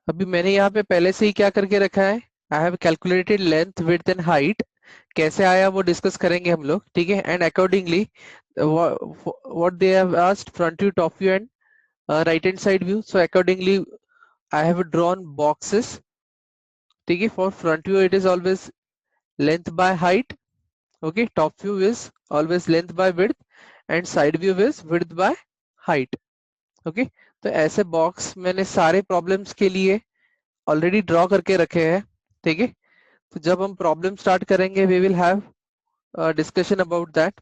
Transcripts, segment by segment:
अभी मैंने यहाँ पे पहले से ही क्या करके रखा है, I have calculated length width and height. कैसे आया वो डिस्कस करेंगे हम लोग, ठीक है। And accordingly what they have asked, front view, top view and right hand side view, so accordingly I have drawn boxes, ठीक है। For front view it is always length by height, okay. Top view is always length bye width and side view is width by height, okay. तो ऐसे box मैंने सारे problems के लिए already draw करके रखे हैं, ठीक है। तो जब हम प्रॉब्लम स्टार्ट करेंगे we will have discussion about that,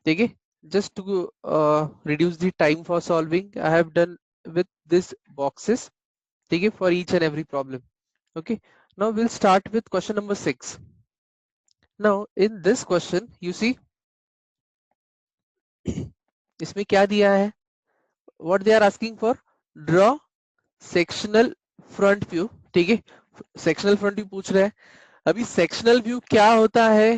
ठीक है। Just to reduce the time for solving I have done with this boxes, ठीक है, for each and every problem, okay. Now we'll start with question number 6. Now in this question you see इसमें क्या दिया है, what they are asking for, draw sectional front view, ठीक है। Sectional front view पूछ रहे हैं। अभी सेक्शनल व्यू क्या होता है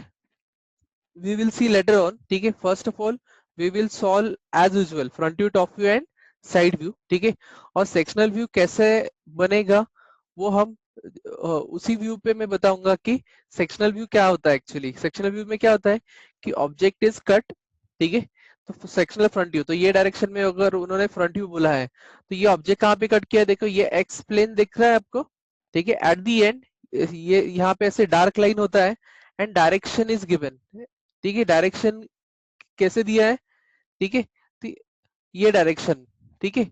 we will see later on, ठीक है। First of all we will solve as usual front view, top view and side view, ठीक है। और सेक्शनल व्यू कैसे बनेगा वो हम उसी व्यू पे मैं बताऊंगा कि सेक्शनल व्यू क्या होता है। एक्चुअली सेक्शनल व्यू में क्या होता है कि ऑब्जेक्ट इज कट, ठीक है। तो सेक्शनल फ्रंट व्यू, तो ये डायरेक्शन में अगर उन्होंने फ्रंट व्यू बोला है तो ये ऑब्जेक्ट कहाँ पे कट किया है, देखो ये एक्स प्लेन दिख रहा है आपको, ठीक है। एट दी एंड ये यहाँ पे ऐसे डार्क लाइन होता है एंड डायरेक्शन इज गिवन, ठीक है। डायरेक्शन कैसे दिया है, ठीक है। तो ये डायरेक्शन, ठीक है,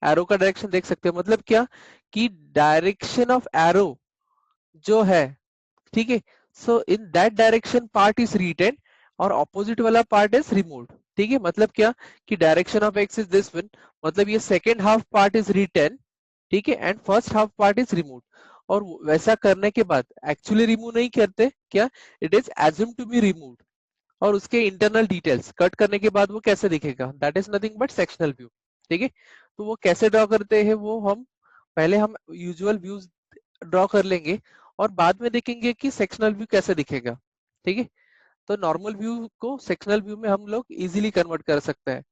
एरो का डायरेक्शन देख सकते हो। मतलब क्या कि डायरेक्शन ऑफ एरो जो है, ठीक है, so in that direction part is written और ऑपोजिट वाला पार्ट इज रिमूव्ड, ठीक है। मतलब क्या कि direction of X is this one, मतलब ये second half part is written, ठीक है, and first half part is removed. और वैसा करने के बाद एक्चुअली रिमूव नहीं करते क्या, it is assume to be removed. और उसके इंटरनल डिटेल्स कट करने के बाद वो कैसे दिखेगा, that is nothing but sectional view, ठीक है। तो वो कैसे ड्रॉ करते हैं वो हम पहले हम यूजुअल व्यूज ड्रॉ कर लेंगे और बाद में देखेंगे कि सेक्शनल व्यू कैसे दिखेगा, ठीक है। तो नॉर्मल व्यू को सेक्शनल व्यू में हम लोग इजीली कन्वर्ट कर सकते हैं।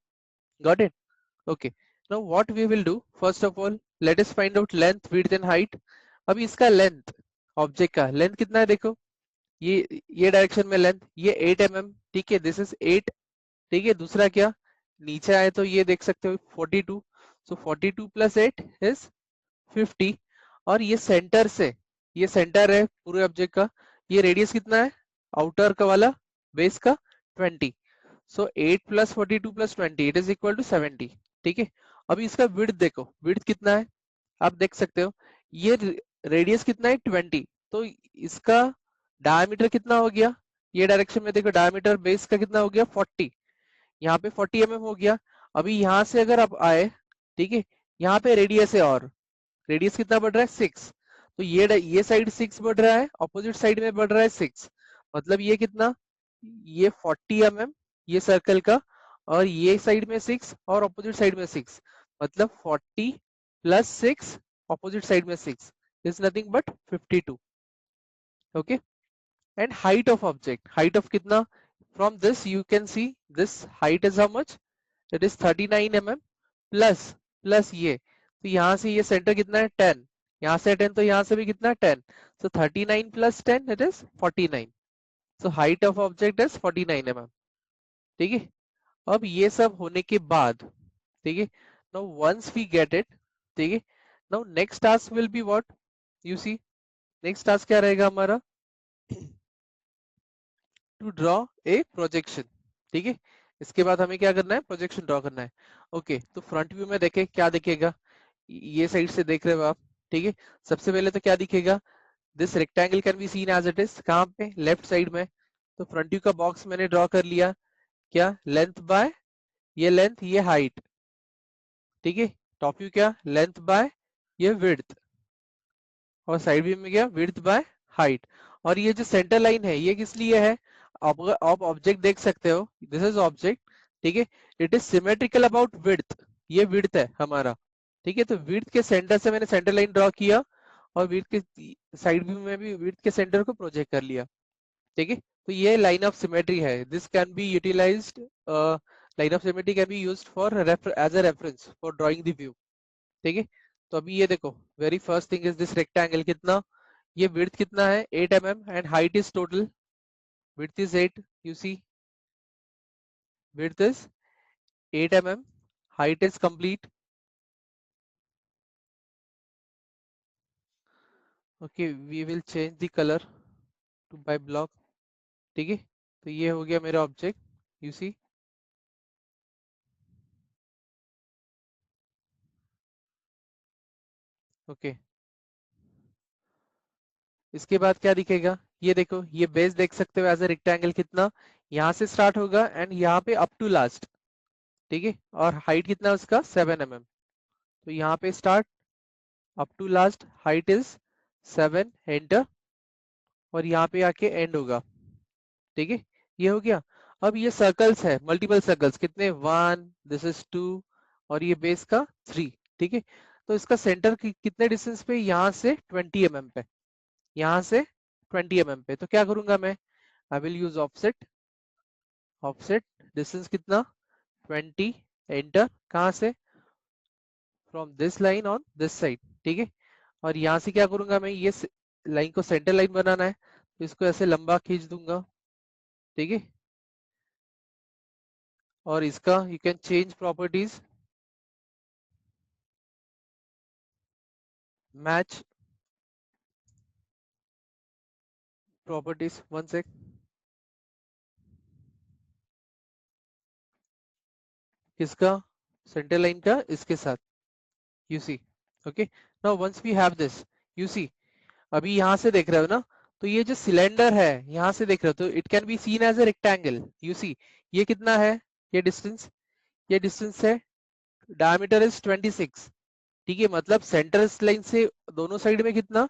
Got it, okay. Now what we will do, first of all let us find out length, width and height. अभी इसका लेंथ, ऑब्जेक्ट का लेंथ कितना है, देखो ये डायरेक्शन में लेंथ ये 8 mm, ठीक है, दिस इज 8, ठीक है। दूसरा क्या, नीचे आए तो ये देख सकते हो 42, सो 42 प्लस 8 इज 50। और ये सेंटर से, ये सेंटर है पूरे ऑब्जेक्ट का, ये रेडियस कितना है आउटर का वाला बेस का 20, so 8 plus 42 plus 20 it is equal to 70, ठीक है। अभी इसका विड्थ देखो, विड्थ कितना है आप देख सकते हो, ये रेडियस कितना है 20, तो इसका डायमीटर कितना हो गया, ये डायरेक्शन में देखो डायमीटर बेस का कितना हो गया 40, यहाँ पे 40 mm हो गया। अभी यहाँ से अगर आप आए, ठीक है, यहाँ पे रेडियस है और रेडियस कितना बढ़ रहा है 6, तो ये साइड 6 बढ़ रहा है, ऑपोजिट साइड में बढ़ रहा है 6, मतलब ये कितना, ये 40 mm ये सर्कल का, और ये साइड में 6 और ऑपोजिट साइड में 6, मतलब 40 प्लस 6 ऑपोजिट साइड में 6 is nothing but 52, okay. And height of object, height of कितना, from this you can see this height is how much, it is 39 mm plus plus ये, तो यहाँ से ये सेंटर कितना है 10, यहाँ से 10 तो यहाँ से भी कितना 10, so 39 plus 10 it is 49, so height of object is 49 mm, ठीक है। अब ये सब होने के बाद, ठीक है, now once we get it, ठीक है, now next task will be what, you see next task क्या रहेगा हमारा, टू ड्रॉ ए प्रोजेक्शन, ठीक है। इसके बाद हमें क्या करना है, प्रोजेक्शन ड्रॉ करना है, ओके। तो फ्रंट व्यू में देखें क्या दिखेगा, ये साइड से देख रहे हो आप, ठीक है। सबसे पहले तो क्या दिखेगा, this rectangle can be seen as it is, कहाँ पे, लेफ्ट साइड में। तो फ्रंट व्यू का बॉक्स मैंने ड्रॉ कर लिया, क्या लेंथ बाय ये लेंथ ये हाइट, ठीक है। टॉप व्यू क्या लेंथ बाय ये विड्थ, और साइड व्यू में क्या विड्थ बाय हाइट। और ये जो सेंटर लाइन है ये किस लिए है, आप ऑब्जेक्ट देख सकते हो, दिस इज ऑब्जेक्ट, ठीक है, it is symmetrical about width, ये विड्थ है हमारा, ठीक है। तो विड्थ के सेंटर से मैंने सेंटर लाइन ड्रॉ किया और विड्थ के साइड व्यू में भी विड्थ के सेंटर को प्रोजेक्ट कर लिया, ठीक है। तो ये लाइन ऑफ सिमेट्री है, this can be utilized, line of symmetry can be used for as a reference for drawing the view, ठीक है। तो अभी ये देखो, very first thing is this rectangle कितना, ये विड्थ कितना है 8 mm and height is total, width is 8, you see width is 8 mm, height is complete. Okay, we will change the color to by block. ठीक है, तो ये हो गया मेरा ऑब्जेक्ट, यू सी। ओके, इसके बाद क्या दिखेगा, ये देखो, ये बेस देख सकते हो एज ए रेक्टेंगल कितना, यहाँ से स्टार्ट होगा एंड यहाँ पे अप टू लास्ट, ठीक है, और हाइट कितना है उसका 7 mm। तो यहाँ पे start, up to last, height is 7, enter, और यहाँ पे आके एंड होगा, ठीक है, ये हो गया। अब ये सर्कल्स है, मल्टीपल सर्कल्स कितने, 1, दिस इज 2, और ये बेस का 3, ठीक है। तो इसका सेंटर कितने डिस्टेंस पे, यहाँ से 20 mm पे, यहाँ से 20 mm पे। तो क्या करूंगा मैं, I will use offset, offset distance कितना 20, एंटर, कहाँ से, from this line on this side, ठीक है। और यहाँ से क्या करूंगा मैं, ये लाइन को सेंटर लाइन बनाना है, तो इसको ऐसे लंबा खींच दूंगा, ठीक है। और इसका you can change properties, match properties, one sec, किसका, सेंटर लाइन का इसके साथ, you see. Okay, now once we have this, you see, अभी यहां से देख रहे हो ना, तो ये जो सिलेंडर है यहां से देख रहे हो, तो it can be seen as a rectangle, you see. ये कितना है, ये डिस्टेंस है, डायमीटर इज 26, ठीक है, मतलब सेंटर लाइन से दोनों साइड में कितना,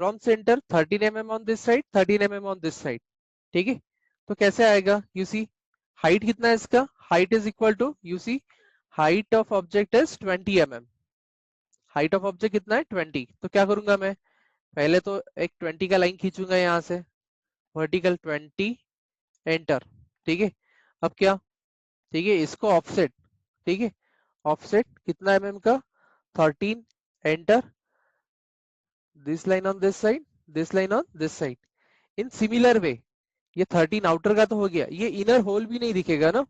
from centre 13 mm on this side, 13 mm on this side, ठीक है। तो कैसे आएगा, यू सी, हाइट कितना है इसका, height is equal to, you see, height of object is 20 mm, height of object कितना है 20। तो क्या करूंगा मैं, पहले तो एक 20 का लाइन खींचूंगा यहाँ से, वर्टिकल 20, एंटर, ठीक है। अब क्या, ठीक है, इसको ऑफसेट, ठीक है, ऑफसेट कितना mm का, 13, enter, this line on this side, this line on this side. In similar way, ये 13 आउटर का तो हो गया, ये इनर होल भी नहीं दिखेगा ना,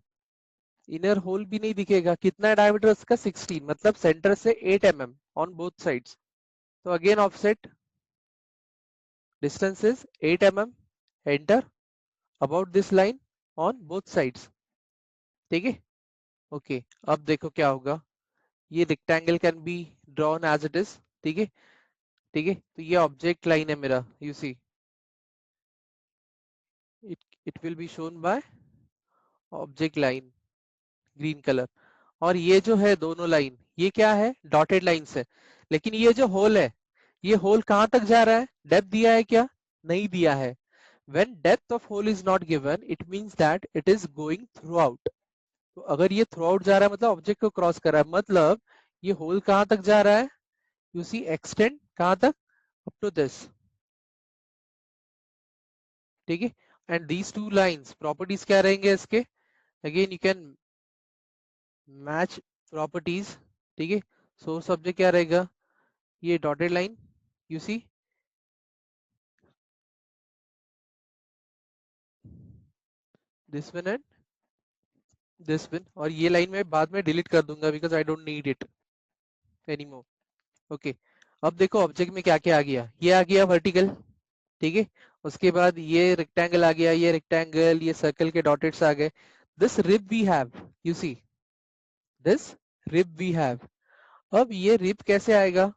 इनर होल भी नहीं दिखेगा, कितना है डायमीटर इसका 16, मतलब सेंटर से 8 mm ऑन बोथ साइड्स। तो again offset, distance is 8 mm, enter, about this line on both sides, ठीक है। ओके, अब देखो क्या होगा, ये rectangle can be drawn as it is, ठीक है, ठीक है। तो ये ऑब्जेक्ट लाइन है मेरा, you see, it will be shown by object line, green colour. और ये जो है दोनों लाइन, ये क्या है, डॉटेड लाइंस है। लेकिन ये जो होल है, ये होल कहां तक जा रहा है, डेप्थ दिया है क्या, नहीं दिया है। when depth of hole is not given it means that it is going throughout। तो अगर ये थ्रू आउट जा रहा है मतलब ऑब्जेक्ट को क्रॉस कर रहा है, मतलब ये होल कहां तक जा रहा है, यू सी एक्सटेंड कहां तक, अप टू दिस, ठीक है। And these two lines properties क्या रहेंगे इसके, again you can match properties, ठीक है। सोर्स ऑब्जेक्ट क्या रहेगा, ये dotted line, you see, this one and this one, और ये लाइन मैं बाद में डिलीट कर दूंगा because I don't need it anymore. Okay, अब देखो ऑब्जेक्ट में क्या क्या आ गया, ये आ गया वर्टिकल, ठीक है, उसके बाद ये रेक्टेंगल आ गया, ये रेक्टेंगल, ये सर्कल के डॉटेड्स आ गए, this rib we have, you see, this rib we have. अब ये रिब कैसे आएगा,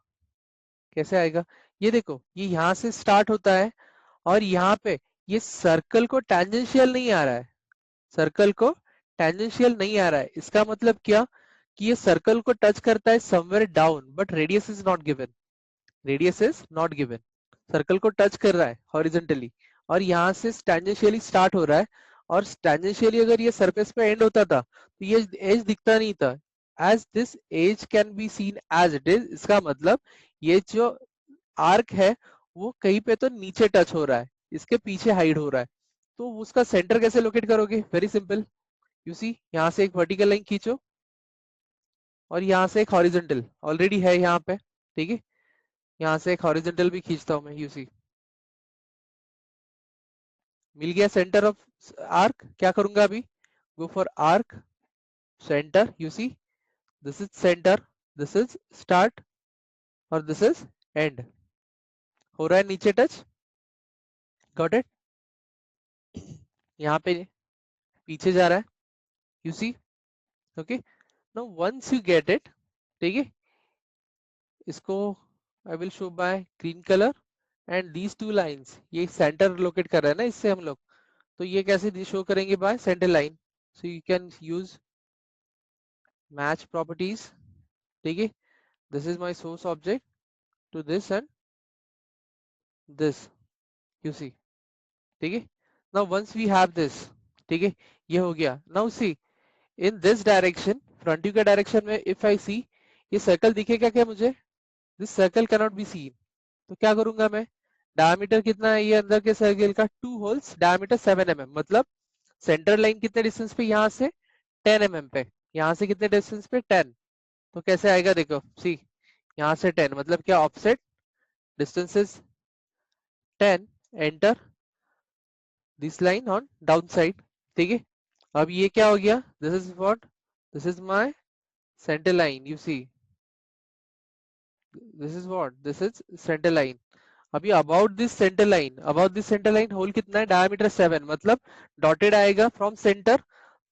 कैसे आएगा, ये देखो, ये यहाँ से स्टार्ट होता है और यहाँ पे ये सर्कल को टेंजेंशियल नहीं आ रहा है, सर्कल को टेंजेंशियल नहीं आ रहा है, इसका मतलब क्या, कि ये सर्कल को टच करता है somewhere down but radius is not given, radius is not given, circle को टच कर रहा है हॉरिजेंटली, और यहाँ से टेंजेंशियली स्टार्ट हो रहा है, और टेंजेंशियली अगर ये सरफेस पे एंड होता था तो ये एज दिखता नहीं था, as this edge can be seen as it is, इसका मतलब ये जो आर्क है वो कहीं पे तो नीचे टच हो रहा है, इसके पीछे हाइड हो रहा है। तो उसका सेंटर कैसे लोकेट करोगे, वेरी सिंपल, यू सी, यहाँ से एक वर्टिकल लाइन खींचो और यहाँ से एक हॉरिजेंटल ऑलरेडी है यहाँ पे, ठीक है, यहाँ से एक हॉरिजॉन्टल भी खींचता हूं मैं, यू सी, मिल गया सेंटर ऑफ आर्क। क्या करूंगा अभी, go for arc centre, you see, this is centre, this is start और दिस इज एंड। हो रहा है नीचे टच, गॉट इट, यहाँ पे पीछे जा रहा है, you see, okay. Now once you get it, ठीक है, इसको I will show by green colour and these two lines, ये सेंटर लोकेट कर रहा है ना इससे हम लोग, तो ये कैसे शो करेंगे, by centre line. So you can use match properties, ठीक है, this is my source object to this and this, you see, ठीक है। Now once we have this, ठीक है, ये हो गया। Now see in this direction, front view का डायरेक्शन में इफ आई सी, ये सर्कल दिखेगा क्या मुझे, this circle can not be seen, तो क्या करूंगा मैं, डायमीटर कितना है ये अंदर के सर्कल का, 2 होल्स, डायमीटर 7 mm, मतलब सेंटर लाइन कितने डिस्टेंस पे, यहाँ से 10 mm पे, यहाँ से कितने डिस्टेंस पे 10, तो कैसे आएगा देखो, सी यहाँ से 10 मतलब क्या, offset distance is 10, enter this line on down side, ठीक है। अब ये क्या हो गया, this is what, this is my centre line, you see, this is what, this is centre line. अभी about this centre line hole कितना है, डायमीटर 7, मतलब डॉटेड आएगा from centre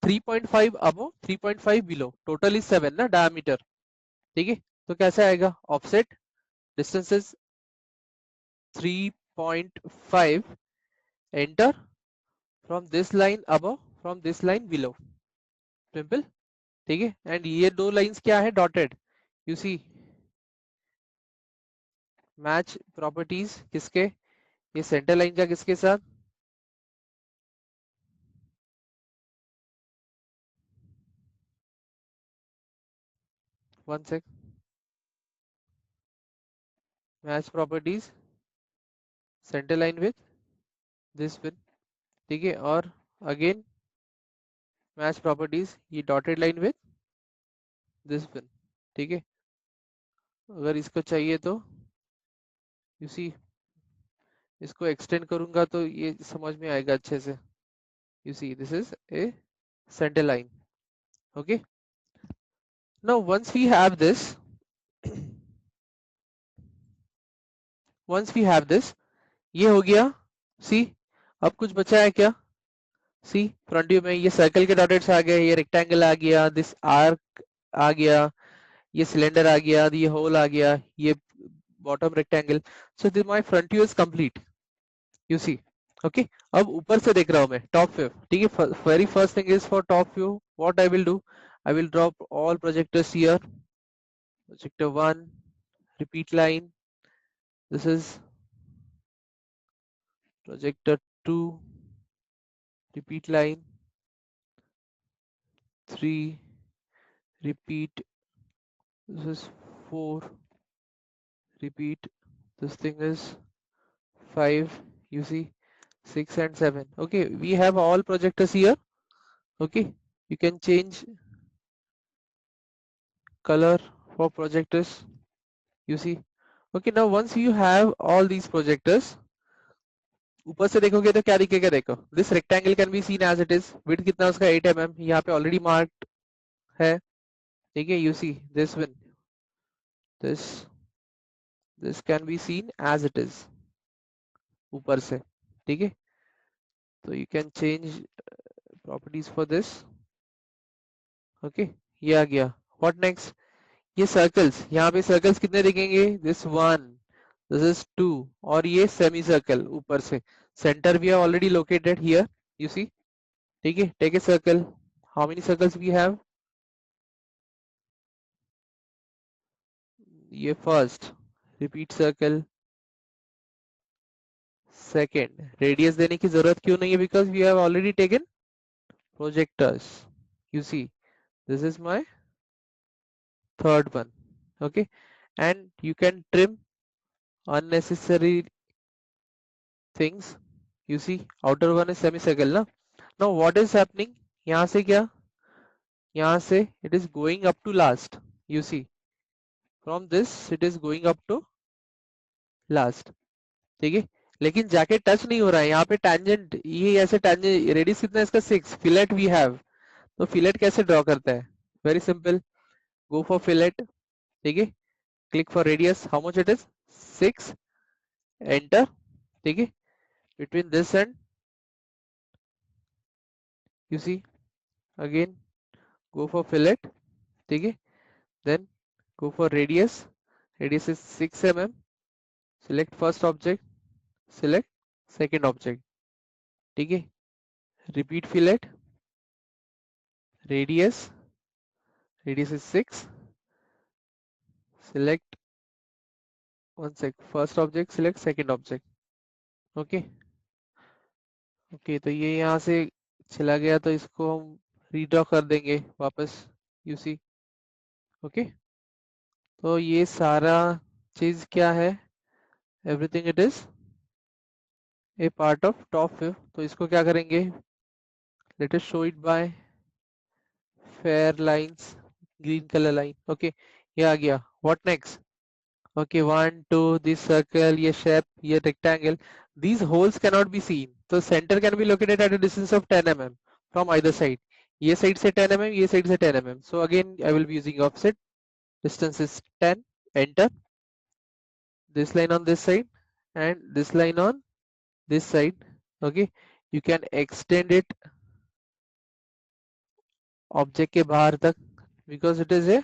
3.5 above 3.5 below, total is 7 ना डायमीटर, ठीक है। तो कैसे आएगा, offset distance is 3.5, enter from this line above from this line below, simple, ठीक है। एंड ये दो लाइंस क्या है, dotted, you see, match properties किसके, ये सेंटर लाइन का किसके साथ, one sec, match properties centre line with this pin, ठीक है, और अगेन मैच प्रॉपर्टीज ये dotted line with this pin, ठीक है। अगर इसको चाहिए तो यू सी, इसको एक्सटेंड करूंगा तो ये समझ में आएगा अच्छे से, you see, this is a centre line, okay. Now once we have this, once we have this, ये हो गया, सी, अब कुछ बचा है क्या, सी फ्रंट व्यू में ये सर्कल के डॉटेड्स आ गए, ये रेक्टेंगल आ गया, दिस आर्क आ गया, ये सिलेंडर आ गया, ये होल आ गया, ये bottom rectangle, so this my front view is complete, you see, okay. अब ऊपर से देख रहा हूं मैं, टॉप व्यू, ठीक है, very first thing is for top view, what I will do, I will drop all projectors here, projector 1, repeat line, this is projector 2, repeat line, 3, repeat, this is 4, repeat, this thing is 5, you see, 6 and 7, okay, we have all projectors here, okay, you can change color for projectors, you see, okay. Now once you have all these projectors, ऊपर से देखोगे तो क्या दिखेगा, देखो, this rectangle can be seen as it is, width कितना उसका 8 mm, यहाँ पे ऑलरेडी मार्क्ड है, ठीक है, you see this one, this can be seen as it is ऊपर से, ठीक है। तो you can change properties for this, okay, ये आ गया। व्हाट नेक्स्ट, ये सर्कल्स, यहाँ पे सर्कल्स कितने दिखेंगे, दिस 1, दिस इज 2, और ये सेमी सर्कल ऊपर से, centre we have already located here, you see, ठीक है। Take a circle, how many circles we have, ये first, repeat circle, second, radius देने की जरूरत क्यों नहीं है, because we have already taken projectors, you see, this is my third one, okay. And you can trim unnecessary things, you see, outer one is semicircle na. Now what is happening, यहाँ से क्या, यहाँ से it is going up to last, you see, from this it is going up to last, ठीक है, लेकिन जाके touch नहीं हो रहा है यहाँ पे टेंजेंट, ये ऐसे टेंजेंट रेडियस कितना है इसका 6, फिलेट वी हैव, तो फिलेट कैसे ड्रॉ करता है, very simple, go for fillet, ठीक है, click for radius, how much it is 6, enter, ठीक है, between this and you see again go for fillet, ठीक है, then go for radius, radius is 6 mm, select first object, select second object, ठीक है, repeat fillet, radius, radius is 6, select one sec, first object, select second object, okay, okay, तो ये यहाँ से चला गया तो इसको हम रीड्रॉ कर देंगे वापस, you see, okay, तो ये सारा चीज क्या है, everything it is a part of top view, तो इसको क्या करेंगे, let us show it by fair lines, green colour line, okay, ये आ गया, what next, okay 1 2 this circle, ये शेप, ये rectangle, these holes cannot be seen, तो center can be located at a distance of 10 mm from either side, ये side से 10 mm, ये side से 10 mm, so again I will be using offset, distance is 10, enter, this line on this side and this line on this side, okay, you can extend it object के बाहर तक, because it is a,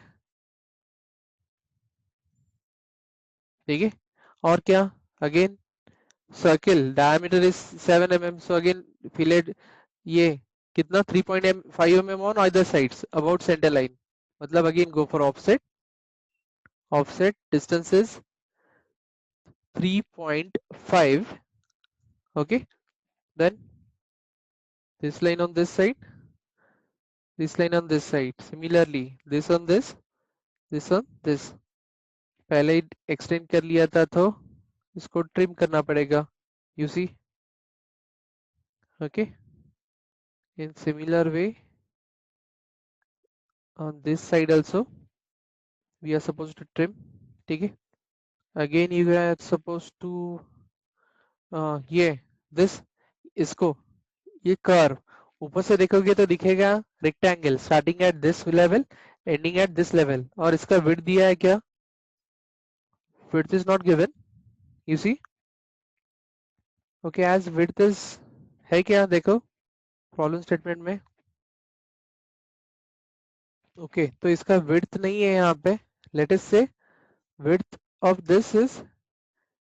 ठीक है, और क्या, again circle diameter is 7 mm, so again fillet, ये कितना 3.5 mm on either sides about centre line, मतलब again go for offset, offset distance is 3.5, okay, then this line on this side, this line on this side, similarly this on this on this, पहले ही extend कर लिया था तो इसको trim करना पड़ेगा, you see, okay, in similar way on this side also we are supposed to trim, ठीक है, again you are supposed to ये this, इसको, ये कर्व ऊपर से देखोगे तो दिखेगा rectangle starting at this level ending at this level, और इसका विड्थ दिया है क्या, width is not given, you see, okay, as width is है क्या, देखो प्रॉब्लम स्टेटमेंट में, ओके, तो इसका विड्थ नहीं है यहाँ पे, लेट अस से विड्थ ऑफ दिस इज,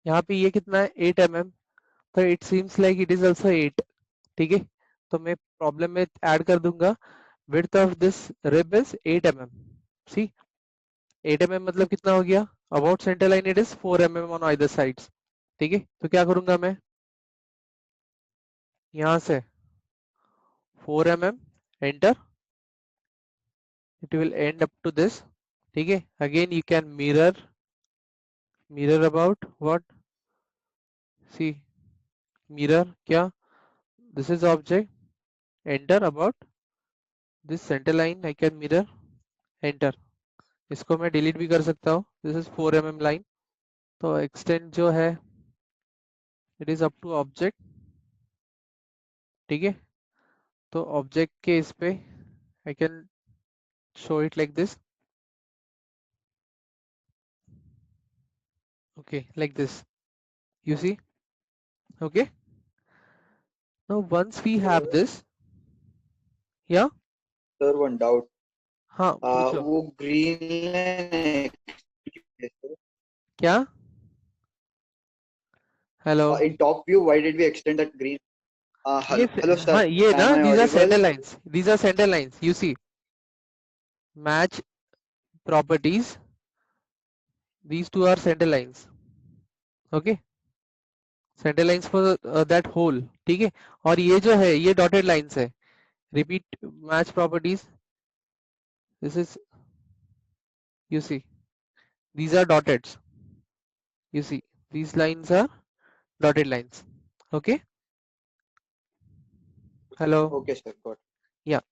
यहाँ पे ये कितना है 8 mm, तो it seems like it is also 8, ठीक है, तो मैं प्रॉब्लम में ऐड कर दूंगा, width of this rib is 8 mm, see 8 mm मतलब कितना हो गया, about centre line it is 4 mm on either sides, ठीक है, तो क्या करूंगा मैं, यहाँ से 4 mm enter, it will end up to this, ठीक है, again you can mirror about what, see mirror क्या, this is object, enter about this centre line, I can mirror, enter, इसको मैं डिलीट भी कर सकता हूँ, दिस इज 4 mm लाइन, तो एक्सटेंड जो है it is up to object, ठीक है, तो ऑब्जेक्ट के इस पे I can show it like this, okay, like this, you see, okay, now once we have this, yeah, sir one doubt, हाँ पूछो, वो ग्रीन लाइन क्या, hello, in top view, why did we extend that green? ये Hello sir, हाँ ये ना, am I these are audible? center lines, these are center lines, you see, match properties, these two are center lines, okay, center lines for that whole, ठीक है, और ये जो है ये dotted lines है, repeat match properties, this is, you see, these are dotted, you see, these lines are dotted lines, okay, hello, Okay sir, got yeah,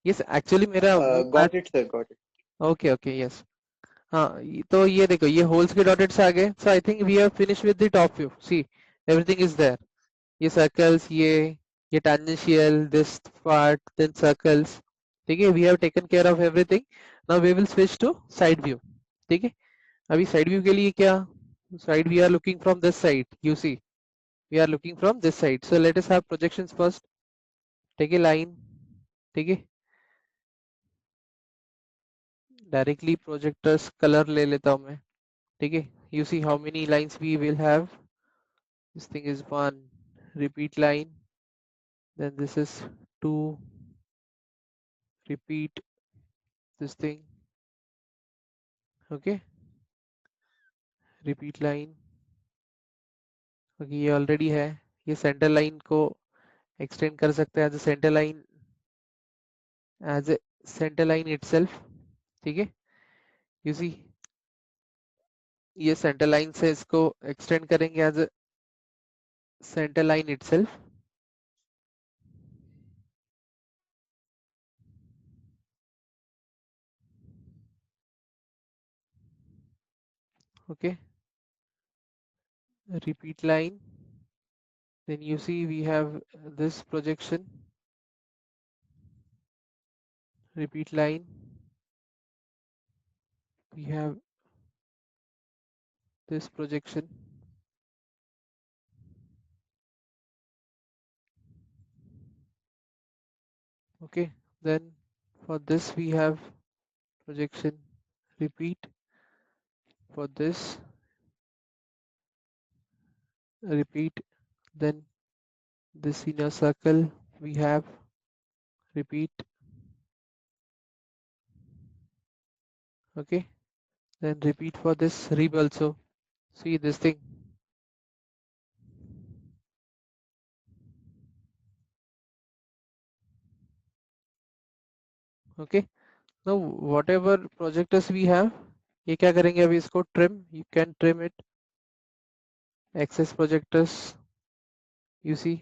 yes, actually मेरा वो got it sir, got it. okay, okay, yes, हाँ तो ये देखो ये holes के dotted से आ गए. So I think we have finish with the top view. See everything is there. ये सर्कल्स, ये tangential, this part, then circles. ठीक है, we have taken care of everything. Now we will switch to side view. ठीक है, अभी side view के लिए क्या, side we are looking from this side. You see, we are looking from this side. So let us have projections first. Take a line. ठीक है, directly projectors color ले लेता हूँ मैं. ठीक है, you see how many lines we will have. This thing is one repeat line. Then this is two repeat this thing. Okay, repeat line. क्योंकि ये ऑलरेडी है, ये सेंटर लाइन को एक्सटेंड कर सकते हैं as a centre line itself. ठीक है, यू सी ये सेंटर लाइन से इसको एक्सटेंड करेंगे as a centre line itself. Okay, repeat line. Then you see we have this projection, repeat line. We have this projection. Okay, then for this we have projection, repeat. For this, repeat. Then this inner circle we have, repeat. Okay, then repeat for this rib also. See this thing. Okay, now whatever projectors we have, ये क्या करेंगे अभी इसको trim. You can trim it. Excess projectors, you see.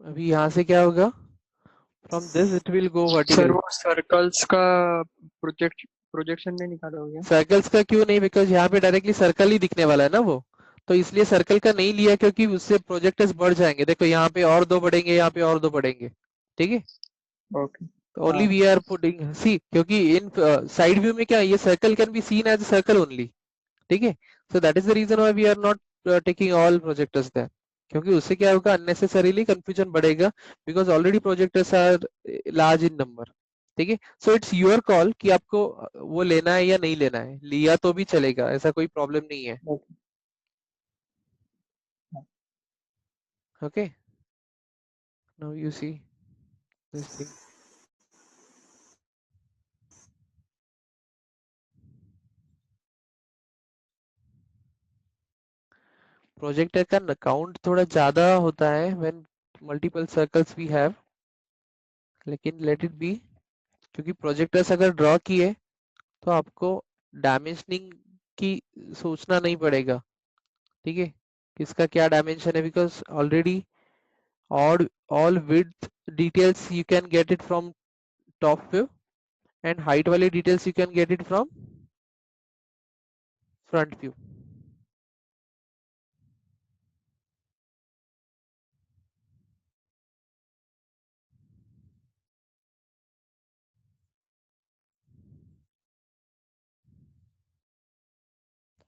अभी यहाँ से क्या होगा, from this it will go sir vertical. वो सर्कल्स का प्रोजेक्शन नहीं निकालोगे? सर्कल्स का क्यों नहीं, बिकॉज यहाँ पे डायरेक्टली सर्कल ही दिखने वाला है ना वो, तो इसलिए सर्कल का नहीं लिया क्योंकि उससे प्रोजेक्टर्स बढ़ जाएंगे. देखो यहाँ पे और दो बढ़ेंगे, यहाँ पे और दो बढ़ेंगे. ठीक है, okay. Only we are putting see, क्योंकि इन साइड व्यू में क्या ये circle can be seen as circle only. ठीक है, so that is the reason why we are not taking all projectors there, क्योंकि उससे क्या होगा, अननेसेसरीली कंफ्यूजन बढ़ेगा, because already projectors are large in number. ठीक है, सो इट्स योर कॉल कि आपको वो लेना है या नहीं लेना है. लिया तो भी चलेगा, ऐसा कोई प्रॉब्लम नहीं है. Okay, now you see this thing. Projector का काउंट थोड़ा ज्यादा होता है when multiple circles we have, लेकिन लेट इट बी, क्योंकि प्रोजेक्टर्स अगर ड्रॉ किए तो आपको डायमेंशनिंग की सोचना नहीं पड़ेगा. ठीक है, किसका क्या डायमेंशन है, because already all width details you can get it from top view, and height वाली details you can get it from front view.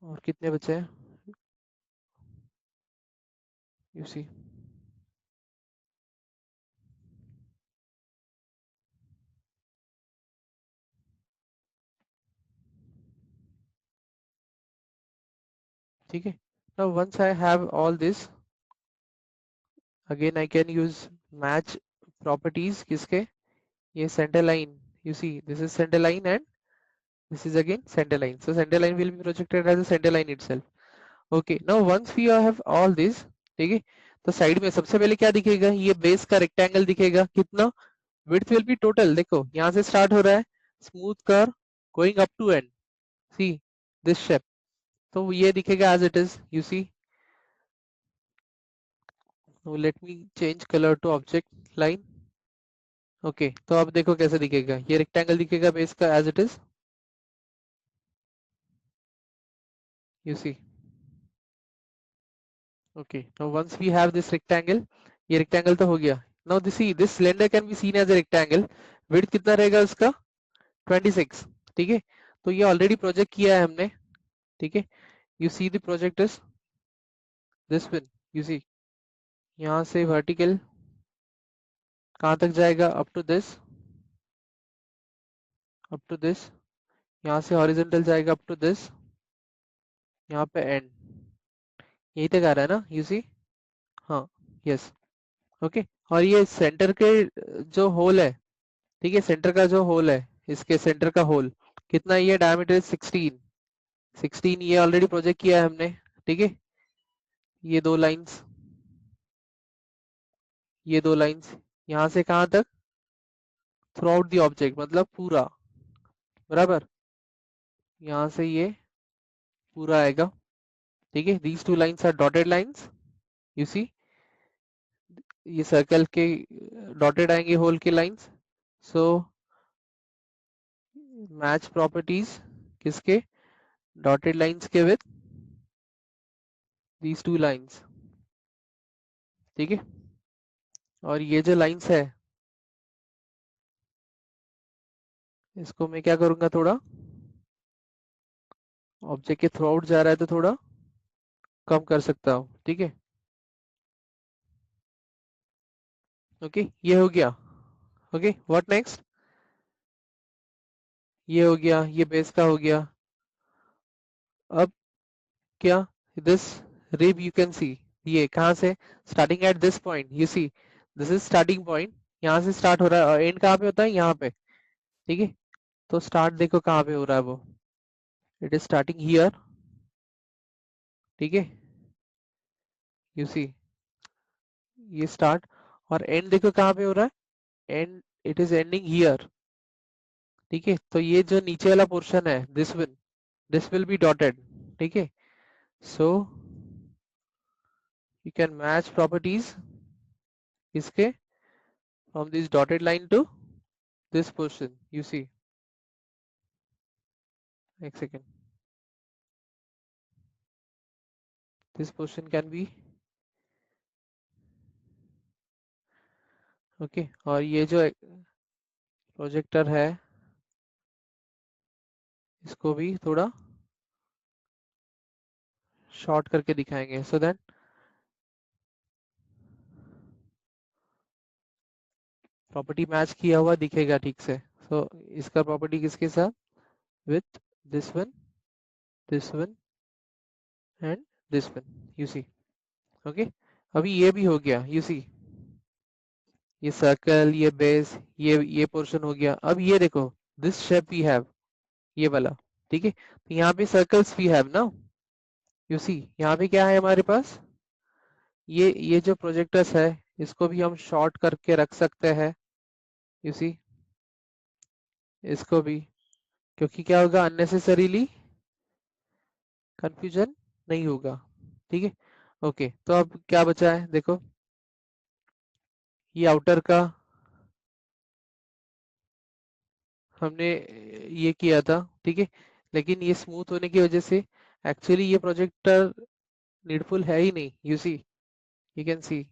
और कितने बचे हैं, you see. ठीक है, now once I have all this, again I can use match properties. किसके, ये center line, you see this is center line and this is again center line, so center line will be projected as a center line itself. Okay, now once we have all this, ठीक है, तो side में सबसे पहले क्या दिखेगा, ये base का रेक्टेंगल दिखेगा. कितना, width will be total. देखो यहाँ से स्टार्ट हो रहा है smooth curve going up to end, see this shape, तो ये दिखेगा as it is. You see let me change colour to object line. Okay, तो अब देखो कैसे दिखेगा, ये रेक्टेंगल दिखेगा बेस का as it is, you see. Okay, now once we have this rectangle, ये rectangle तो हो गया। Now this cylinder can be seen as a rectangle. Width कितना रहेगा उसका 26, ठीक है। तो ये ऑलरेडी प्रोजेक्ट किया है हमने, ठीक है। You see the project is this one, you see, यहाँ से vertical कहाँ तक जाएगा, up to this, यहाँ से horizontal जाएगा up to this, यहाँ पे end, यही तक आ रहा है ना, you see, हाँ, yes, ओके। और ये सेंटर के जो होल है, ठीक है, सेंटर का जो होल है, इसके सेंटर का होल कितना, ये डायमीटर 16 ये ऑलरेडी प्रोजेक्ट किया है हमने, ठीक है। ये दो लाइंस यहाँ से कहाँ तक, थ्रू आउट द ऑब्जेक्ट, मतलब पूरा, बराबर, यहाँ से ये पूरा आएगा, ठीक है। These two lines are dotted lines, you see, ये सर्कल के डॉटेड आएंगे होल के लाइंस। सो मैच प्रॉपर्टीज किसके, डॉटेड लाइंस के विथ दीज टू लाइंस, ठीक है। और ये जो लाइंस है, इसको मैं क्या करूंगा, थोड़ा ऑब्जेक्ट के थ्रू आउट जा रहा है तो थोड़ा कम कर सकता हूँ, ठीक है। ओके, ये हो गया। ओके, व्हाट नेक्स्ट, ये हो गया, ये बेस का हो गया। अब क्या, this rib you can see, ये कहाँ से starting at this point, you see, this is starting point, यहाँ से स्टार्ट हो रहा है और एंड कहाँ पे होता है, यहाँ पे, ठीक है। तो स्टार्ट देखो कहाँ पे हो रहा है वो, इट इज स्टार्टिंग हियर, ठीक है, यू सी, ये स्टार्ट, और एंड देखो कहाँ पे हो रहा है, and it is ending here, ठीक है। तो ये जो नीचे वाला पोर्शन है, दिस विल बी डॉटेड, ठीक है। सो यू कैन मैच प्रॉपर्टीज इसके from this dotted line to this portion, you see, एक second, this portion can be, okay, और ये जो प्रोजेक्टर है, इसको भी थोड़ा शॉर्ट करके दिखाएंगे, so that प्रॉपर्टी मैच किया हुआ दिखेगा ठीक से। so इसका प्रॉपर्टी किसके साथ, with this one and this one, you see, okay। अभी ये भी हो गया, you see, ये सर्कल, ये बेस, ये पोर्शन हो गया। अब ये देखो, दिस शेप वी हैव, ये वाला, ठीक है। तो यहाँ पे सर्कल्स वी हैव ना, यू सी, यहाँ पे क्या है हमारे पास, ये जो प्रोजेक्टर्स है, इसको भी हम शॉर्ट करके रख सकते हैं, यू सी, इसको भी, क्योंकि क्या होगा, अननेसेसरीली कंफ्यूजन नहीं होगा, ठीक है। ओके, तो अब क्या बचा है देखो, ये आउटर का हमने ये किया था, ठीक है, लेकिन ये स्मूथ होने की वजह से एक्चुअली ये प्रोजेक्टर नीडफुल है ही नहीं, you see, you can see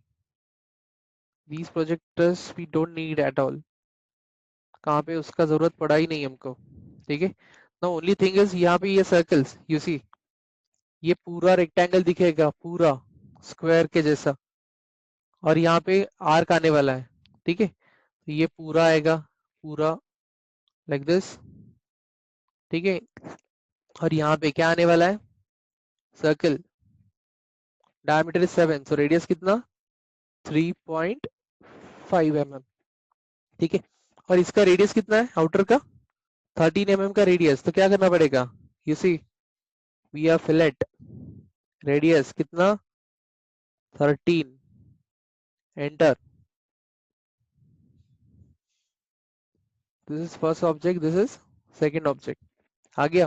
these projectors we don't need at all, कहाँ पे उसका जरूरत पड़ा ही नहीं हमको, ठीक है। now only thing is यहाँ पे ये सर्कल्स, you see, ये पूरा रेक्टेंगल दिखेगा, पूरा स्क्वायर के जैसा, और यहाँ पे आर्क आने वाला है, ठीक है। तो ये पूरा आएगा, पूरा लाइक दिस, ठीक है। और यहाँ पे क्या आने वाला है, circle, diameter is 7, so radius कितना 3.5 mm, ठीक है। और इसका रेडियस कितना है आउटर का, 13 mm का रेडियस। तो क्या करना पड़ेगा, you see, we are fillet, radius कितना 13, enter, this is first object, this is second object, आ गया।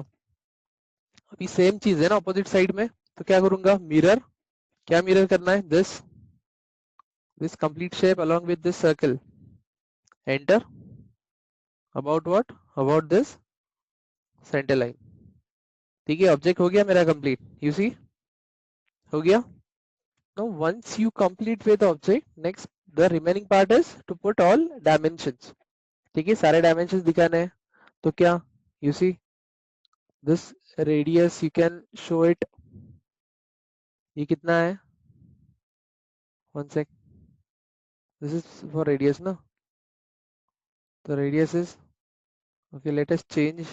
अभी सेम चीज है ना अपोजिट साइड में, तो क्या करूंगा, मिरर, क्या मिरर करना है, this, this complete shape along with this circle. Enter. About what? About this center line. ठीक है, ऑब्जेक्ट हो गया मेरा कंप्लीट. यू सी हो गया. Now once you complete with object, next the remaining part is to put all dimensions. ठीक है, सारे dimensions दिखाने हैं. तो क्या? You see this radius, you can show it. ये कितना है? One sec. This is for radius ना. तो radius is, okay, let us change.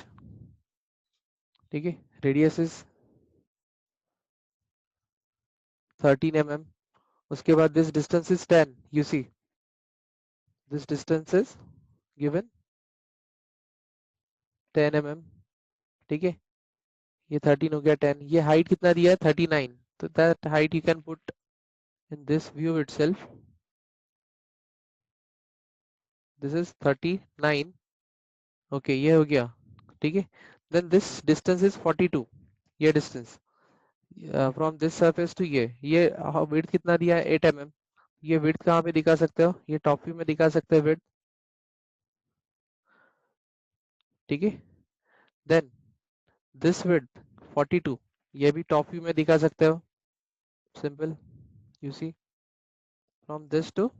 ठीक है, radius is 13 mm. उसके बाद this distance is 10. You see this distance is given 10 mm. ठीक है, ये 13 हो गया 10. ये हाइट कितना दिया है? 39. तो that height you can put in this view itself. This is 39. Okay, ये हो गया. ठीक है, then this distance is 42. ये distance from this surface to ये width कितना दिया है? 8 mm. ये width कहाँ पे दिखा सकते हो? ये top view में दिखा सकते हो width. ठीक है, then this width 42. ये भी top view में दिखा सकते हो. Simple. You see from this to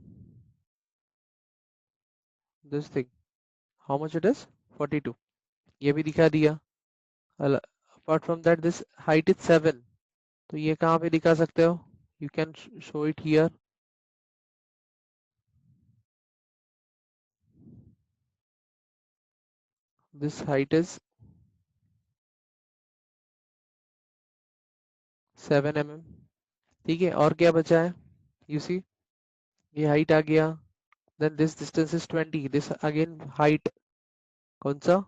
this thing, how much it is? 42. ये भी दिखा दिया. Apart from that, this height is 7. तो ये कहाँ पे दिखा सकते हो? You can show it here. This height is 7 mm. ठीक है, और क्या बचा है? You see ये height आ गया. Then this distance is 20. This again height. कौन सा?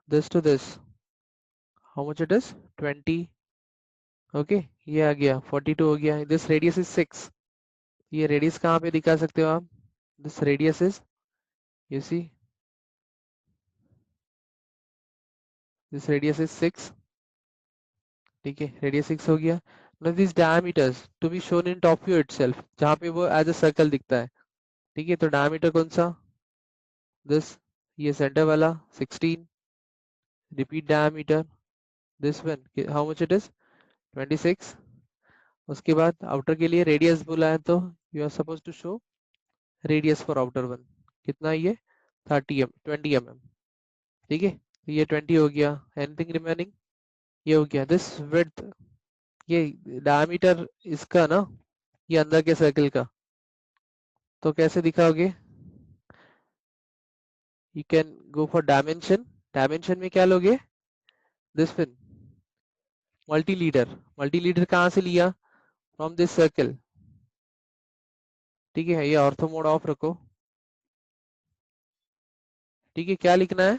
This to this. How much it is? 20. Okay, ये आ गया 42 हो गया. This radius is 6. ये radius कहाँ पे दिखा सकते हो आप? This radius is, you see, this radius is 6. ठीक है, radius 6 हो गया. Now these diameters to be shown in top view itself, जहाँ पे वो as a circle दिखता है. ठीक है, तो diameter कौन सा? This, ये center वाला 16. Repeat diameter. This one, how much it is? 26. उसके बाद outer के लिए radius बोला है, तो you are supposed to show radius for outer one. कितना ये? 20 mm. ठीक है, ये 20 हो गया. Anything remaining? ये हो गया. This width, ये diameter इसका ना, ये अंदर के सर्कल का, तो कैसे दिखाओगे? You can go for dimension. Dimension में क्या लोगे? This one, multi-leader. Multi-leader कहाँ से लिया? From this circle. ठीक है, ये ऑर्थो मोड ऑफ रखो. ठीक है, क्या लिखना है?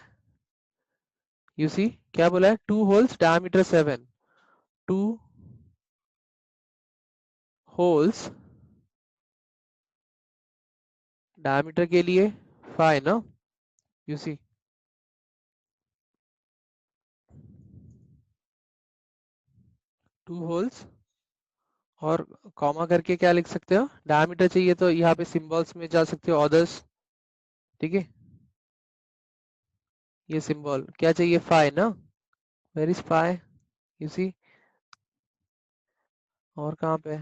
You see क्या बोला है? 2 holes, diameter 7. 2 holes, diameter के लिए 5 ना. You see 2 holes और कॉमा करके क्या लिख सकते हो? डायमीटर चाहिए तो यहाँ पे सिंबल्स में जा सकते हो, ऑर्डर्स. ठीक है, ये सिंबल क्या चाहिए? 5 ना. Where is 5? यू सी, और कहाँ पे?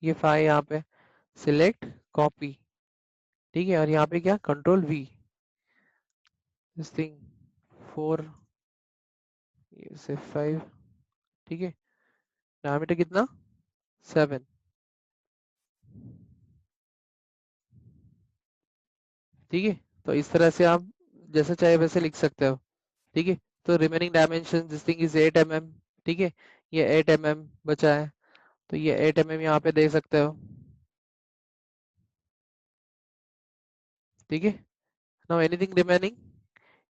ये 5 यहाँ पे. Select copy. ठीक है, और यहाँ पे क्या? Control V. दिस थिंग 4 से 5. ठीक है, डायमीटर कितना? 7. ठीक है, तो इस तरह से आप जैसा चाहे वैसे लिख सकते हो. ठीक है, तो remaining dimension this thing is 8 mm. ठीक है, ये 8 mm बचा है, तो ये 8 mm यहाँ पे देख सकते हो. ठीक है, नाउ एनीथिंग रिमेनिंग?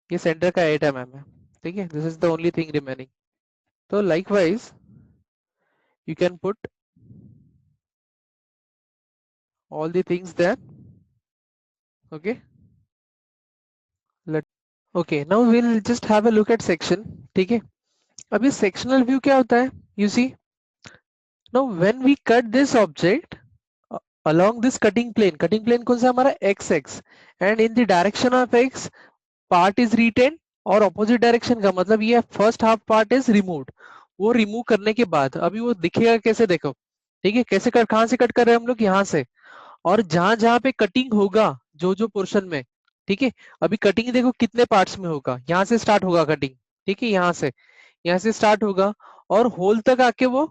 ये सेंटर का 8 mm है. ठीक है, this is the only thing remaining. तो likewise you can put all the things there. Okay, okay, now we'll just have a look at section. ठीक है, अभी sectional view क्या होता है? You see, now when we cut this object, along this cutting plane कौन सा हमारा x x, and in the direction of x part is retained और opposite direction का मतलब ये first half part is removed। वो remove करने के बाद अभी वो दिखेगा कैसे, देखो ठीक है, कैसे कर, कहाँ से कट कर रहे हैं हम लोग, यहाँ से। और जहां जहां पे कटिंग होगा, जो जो पोर्शन में, ठीक है, अभी कटिंग देखो कितने पार्ट्स में होगा, यहाँ से स्टार्ट होगा कटिंग, ठीक है, यहाँ से स्टार्ट होगा और होल तक आके वो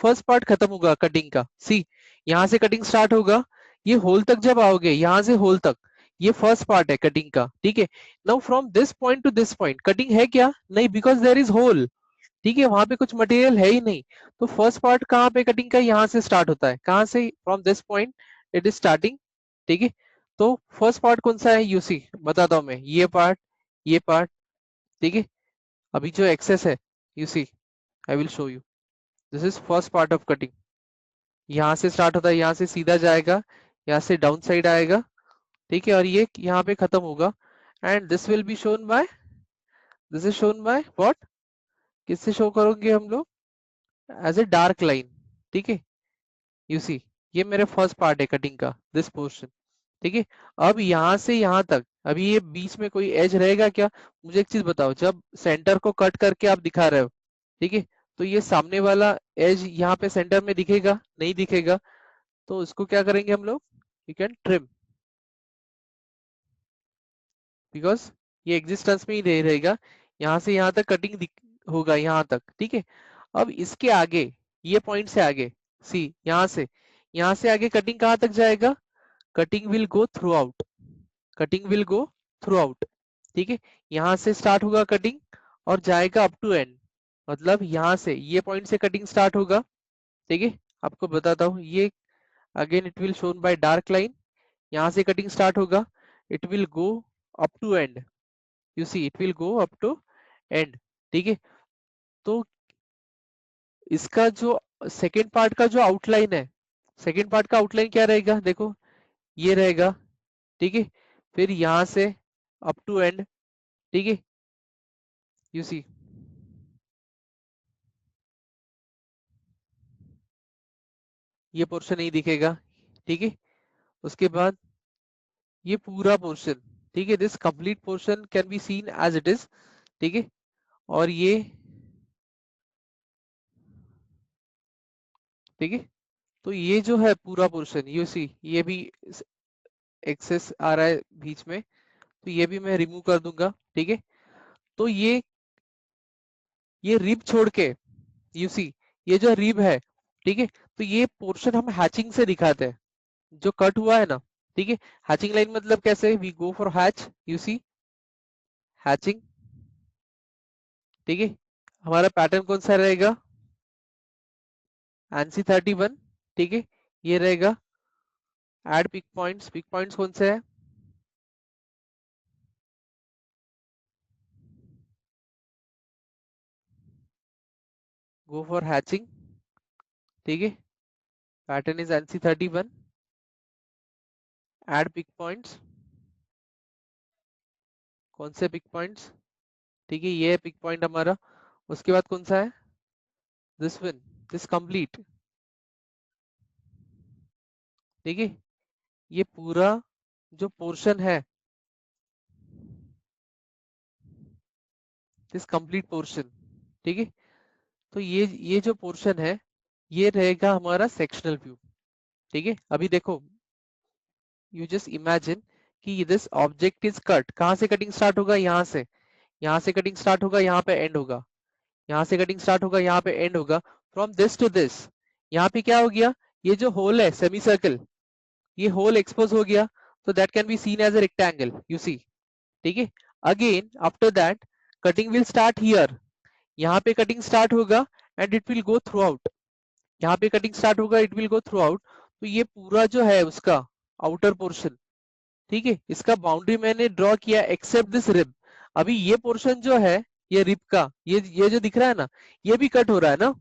फर्स्ट पार्ट खत्म होगा कटिंग का। सी, यहाँ से कटिंग स्टार्ट होगा, ये होल तक जब आओगे, यहाँ से होल तक, ये फर्स्ट पार्ट है कटिंग का, ठीक है। Now from this point two this point cutting है क्या, नहीं, बिकॉज देयर इज होल, ठीक है, वहां पे कुछ मटेरियल है ही नहीं। तो फर्स्ट पार्ट कहाँ पे कटिंग का, यहाँ से स्टार्ट होता है, कहाँ से, from this point it is starting, ठीक है। तो फर्स्ट पार्ट कौन सा है, यूसी बताता हूं मैं, ये पार्ट, ठीक है। अभी जो एक्सेस है, UC, I will show you, this is first part of cutting. यहाँ से स्टार्ट होता है, यहाँ से सीधा जाएगा, यहाँ से डाउन साइड आएगा, ठीक है, और ये यहाँ पे खत्म होगा। And this will be shown bye, this is shown by what, किससे शो करोगे हम लोग, एज ए डार्क लाइन, ठीक है। यू सी, ये मेरे फर्स्ट पार्ट है कटिंग का, दिस पोर्शन, ठीक है। अब यहाँ से यहाँ तक, अभी ये बीच में कोई एज रहेगा क्या, मुझे एक चीज बताओ, जब सेंटर को कट करके आप दिखा रहे हो, ठीक है, तो ये सामने वाला एज यहाँ पे सेंटर में दिखेगा, नहीं दिखेगा, तो उसको क्या करेंगे हम लोग, यू कैन ट्रिम, बिकॉज ये एग्जिस्टेंस में ही रहेगा, यहाँ से यहाँ तक कटिंग होगा यहाँ तक, ठीक है। अब इसके आगे, ये पॉइंट से आगे, सी, यहाँ से आगे कटिंग कहाँ तक जाएगा, cutting will go through out, cutting will go through out, ठीक है। यहाँ से स्टार्ट होगा कटिंग और जाएगा अप टू एंड, मतलब यहाँ से ये पॉइंट से कटिंग स्टार्ट होगा, ठीक है। आपको बताता हूँ, ये again it will shown by dark line, यहाँ से कटिंग स्टार्ट होगा, it will go up to end, you see it will go up to end, ठीक है। तो इसका जो सेकेंड पार्ट का जो आउटलाइन है, सेकेंड पार्ट का आउटलाइन क्या रहेगा, देखो ये रहेगा, ठीक है। फिर यहाँ से अप टू एंड, ठीक है, यू सी, ये पोर्शन नहीं दिखेगा, ठीक है। उसके बाद ये पूरा पोर्शन, ठीक है, this complete portion can be seen as it is, ठीक है। और ये, ठीक है, तो ये जो है पूरा पोर्शन, यू सी, ये भी एक्सेस आ रहा है बीच में, तो ये भी मैं रिमूव कर दूंगा, ठीक है। तो ये रिब छोड़ के, यू सी, ये जो रिब है, ठीक है, तो ये पोर्शन हम हैचिंग से दिखाते हैं, जो कट हुआ है ना, ठीक है। हैचिंग लाइन मतलब कैसे, we go for hatch, you see, hatching, ठीक है। हमारा पैटर्न कौन सा रहेगा, एनसी 31, ठीक है, ये रहेगा। एड पिक पॉइंट्स कौन से है, गो फॉर हैचिंग, ठीक है, pattern is ANSI 31, add pick points, कौन से पिक पॉइंट्स, ठीक है, ये पिक पॉइंट हमारा। उसके बाद कौन सा है, दिस वन, दिस कंप्लीट, ठीक है, ये पूरा जो पोर्शन है, दिस कंप्लीट पोर्शन, ठीक है। तो ये जो पोर्शन है, ये रहेगा हमारा सेक्शनल व्यू, ठीक है। अभी देखो, यू जस्ट इमेजिन कि दिस ऑब्जेक्ट इज कट, कहाँ से कटिंग स्टार्ट होगा, यहाँ से कटिंग स्टार्ट होगा, यहाँ पे एंड होगा, यहाँ से कटिंग स्टार्ट होगा, यहाँ पे एंड होगा, फ्रॉम दिस टू दिस, यहाँ पे क्या हो गया, ये जो होल है सेमी सर्कल, ये होल एक्सपोज हो गया, तो that can be seen as a rectangle, you see, ठीक है। Again after that cutting will start here, यहाँ पे कटिंग स्टार्ट होगा and it will go throughout, यहाँ पे कटिंग स्टार्ट होगा, it will go throughout. तो ये पूरा जो है उसका आउटर पोर्शन, ठीक है, इसका बाउंड्री मैंने ड्रॉ किया एक्सेप्ट दिस रिब। अभी ये पोर्शन जो है, ये रिब का, ये जो दिख रहा है ना, ये भी कट हो रहा है ना,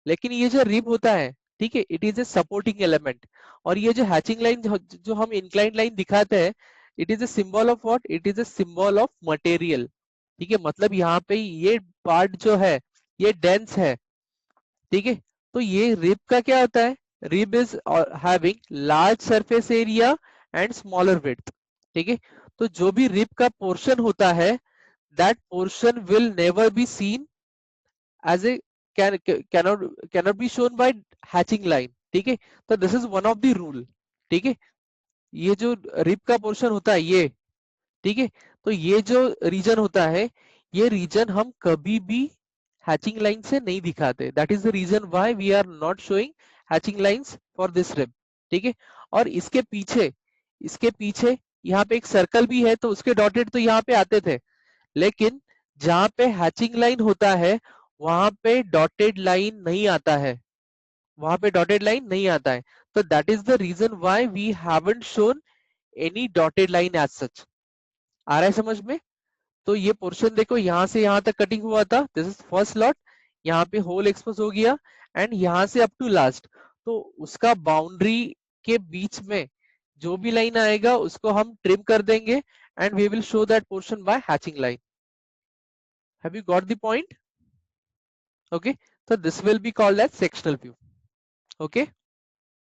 लेकिन ये जो रिब होता है, ठीक है, it is a supporting element. और ये जो हैचिंग लाइन जो हम इंक्लाइन लाइन दिखाते हैं, it is a symbol of what, it is a symbol of material, ठीक है। मतलब यहाँ पे ये पार्ट जो है, ये डेंस है, ठीक है। तो ये रिब का क्या होता है, rib is having large surface area and smaller width, ठीक है। तो जो भी रिब का पोर्शन होता है, that portion will never be seen as a cannot be shown by hatching line, ठीक है। तो this is one of the rule, ठीक है। ये जो रिब का पोर्शन होता है ये, ठीक है, तो ये जो रीजन होता है, ये रीजन हम कभी भी हैचिंग लाइन से नहीं दिखाते। That is the reason why we are not showing hatching lines for this rib, ठीक है। और इसके पीछे यहाँ पे एक सर्कल भी है, तो उसके डॉटेड तो यहाँ पे आते थे, लेकिन जहां पे हैचिंग लाइन होता है वहां पे डॉटेड लाइन नहीं आता है, वहां पे डॉटेड लाइन नहीं आता है। तो that is the reason why we haven't shown any dotted line as such. आ रहा है समझ में? तो ये पोर्शन देखो, यहां से यहां तक कटिंग हुआ था, दिस इज फर्स्ट लॉट, यहाँ पे होल एक्सपोज हो गया, एंड यहाँ से अप टू लास्ट, तो उसका बाउंड्री के बीच में जो भी लाइन आएगा उसको हम ट्रिम कर देंगे, and we will show that portion by hatching line. Have you got the point? Okay, so this will be called as sectional view. Okay.